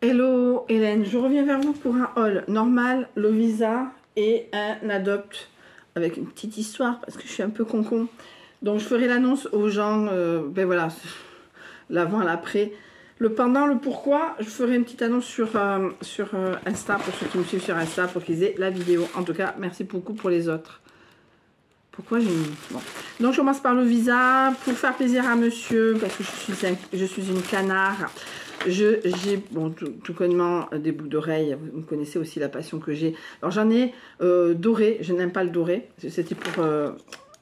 Hello Hélène, je reviens vers vous pour un haul normal, Lovisa et un Adopt avec une petite histoire parce que je suis un peu con. Donc je ferai l'annonce aux gens, ben voilà, l'avant, l'après, le pendant, le pourquoi. Je ferai une petite annonce sur Insta pour ceux qui me suivent sur Insta pour qu'ils aient la vidéo. En tout cas, merci beaucoup pour les autres. Pourquoi j'ai mis bon. Donc je commence par Lovisa pour faire plaisir à monsieur parce que je suis une canard. J'ai bon, tout connement des boucles d'oreilles. Vous me connaissez aussi la passion que j'ai. Alors j'en ai doré. Je n'aime pas le doré. C'était pour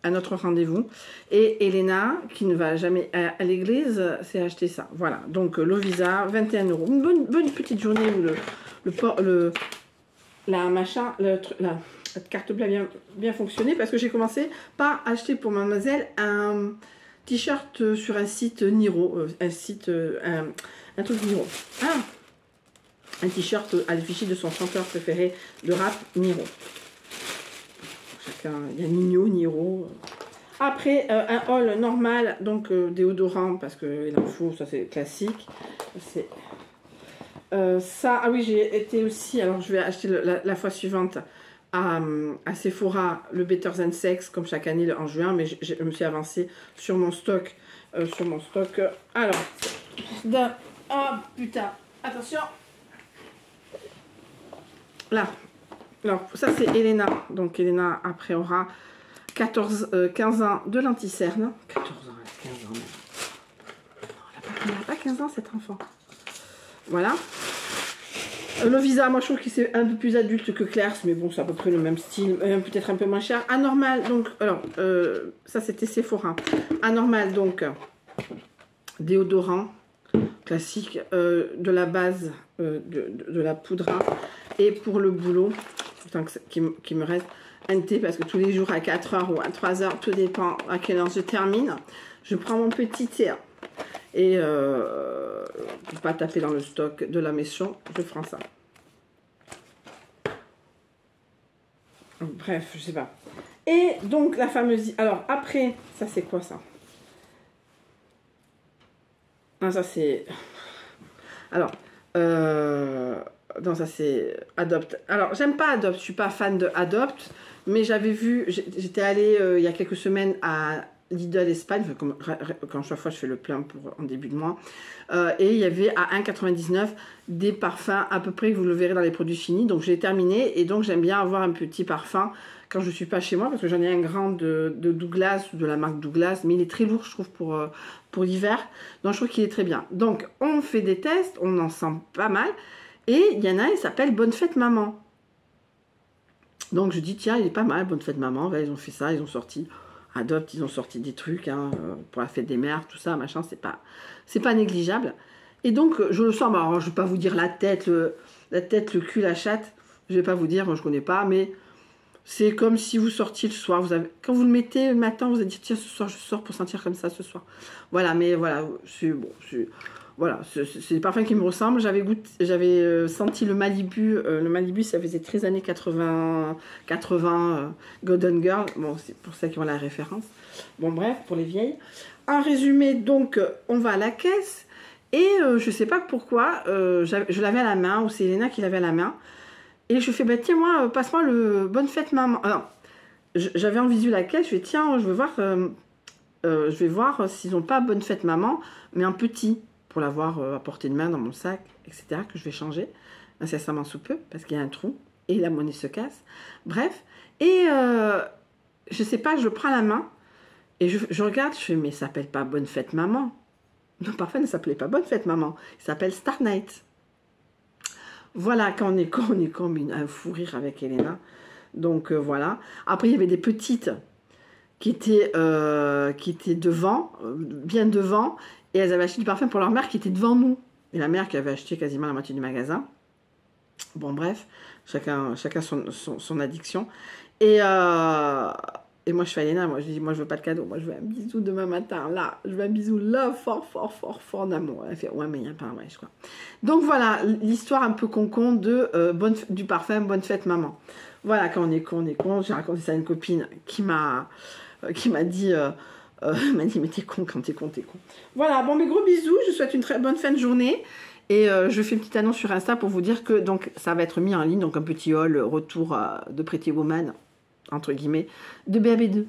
un autre rendez-vous. Et Elena, qui ne va jamais à l'église, s'est acheté ça. Voilà. Donc Lovisa, 21 €. Une bonne petite journée où la carte bleue a bien fonctionné parce que j'ai commencé par acheter pour mademoiselle un t-shirt sur un site Niro, un truc Niro. Ah, un t-shirt à l'effigie de son chanteur préféré de rap, Niro. Chacun, il y a Nino, Niro. Après, un haul normal, donc déodorant, parce qu'il en faut, ça c'est classique. C'est ça, ah oui, j'ai été aussi, alors je vais acheter la fois suivante à Sephora le Better Than Sex, comme chaque année en juin, mais je me suis avancée sur mon stock. Alors, oh putain, attention. Là, alors ça c'est Elena, donc Elena après aura 15 ans de lenticerne. 14 ans, 15 ans. Elle n'a pas 15 ans cette enfant. Voilà. Lovisa, moi je trouve que c'est un peu plus adulte que Claire's, mais bon, c'est à peu près le même style, peut-être un peu moins cher. Anormal, donc, alors, ça c'était Sephora. Anormal, donc, déodorant classique, de la base, de la poudre, et pour le boulot, tant qu'il me reste, un thé, parce que tous les jours à 4 h ou à 3 h, tout dépend à quelle heure je termine, je prends mon petit thé. Et pour pas taper dans le stock de la maison, je ferai ça. Bref, je sais pas. Et donc la fameuse... Alors après, ça c'est quoi ça? Ah, ça c'est... Alors, non, ça c'est Adopt. Alors, j'aime pas Adopt, je suis pas fan de Adopt, mais j'avais vu, j'étais allée il y a quelques semaines à Lidl Espagne, quand chaque fois je fais le plein en début de mois, et il y avait à 1,99 € des parfums à peu près que vous le verrez dans les produits finis. Donc j'ai terminé et donc j'aime bien avoir un petit parfum quand je suis pas chez moi parce que j'en ai un grand de Douglas, de la marque Douglas, mais il est très lourd je trouve pour l'hiver. Donc je trouve qu'il est très bien. Donc on fait des tests, on en sent pas mal et il y en a, il s'appelle Bonne Fête Maman. Donc je dis tiens, il est pas mal, Bonne Fête Maman. Ben, ils ont fait ça, ils ont sorti Adopt, ils ont sorti des trucs hein, pour la fête des mères, tout ça, machin, c'est pas négligeable. Et donc, je le sens, alors, je ne vais pas vous dire la tête, le cul, la chatte, je ne vais pas vous dire, moi je ne connais pas, mais c'est comme si vous sortiez le soir, quand vous le mettez le matin, vous allez dire, tiens, ce soir, je sors pour sentir comme ça ce soir. Voilà, mais voilà, voilà, c'est des parfums qui me ressemblent. J'avais senti le Malibu, ça faisait 13 années 80 Golden Girl. Bon, c'est pour ça qu'ils ont la référence. Bon, bref, pour les vieilles. En résumé, donc, on va à la caisse. Et je sais pas pourquoi, je l'avais à la main, ou c'est Elena qui l'avait à la main. Et je fais, bah tiens, moi, passe-moi le Bonne Fête Maman. Alors, j'avais en visu la caisse, je vais, tiens, je vais voir s'ils n'ont pas Bonne Fête Maman, mais en petit, pour l'avoir à portée de main dans mon sac, etc., que je vais changer incessamment sous peu, parce qu'il y a un trou, et la monnaie se casse. Bref, et je sais pas, je prends la main, et je regarde, je fais, mais ça s'appelle pas Bonne Fête Maman. Non, parfois, ne s'appelait pas Bonne Fête Maman, il s'appelle Star Night. Voilà, quand on est con, mais un fou rire avec Elena. Donc, voilà. Après, il y avait des petites qui étaient devant, bien devant, et elles avaient acheté du parfum pour leur mère qui était devant nous. Et la mère qui avait acheté quasiment la moitié du magasin. Bon, bref, chacun son addiction. Et moi, je fais à Elena, moi, je dis, moi, je veux pas de cadeau. Moi, je veux un bisou demain matin, là. Je veux un bisou là, fort d'amour. Elle fait, ouais, mais il n'y a pas un wesh, quoi. Donc, voilà, l'histoire un peu con du parfum Bonne Fête Maman. Voilà, quand on est con, on est con. J'ai raconté ça à une copine qui m'a dit... m'a dit, mais t'es con quand t'es con, t'es con. Voilà, bon, mes gros bisous. Je vous souhaite une très bonne fin de journée. Et je fais une petite annonce sur Insta pour vous dire que donc ça va être mis en ligne, donc un petit haul retour de Pretty Woman, entre guillemets, de BAB2.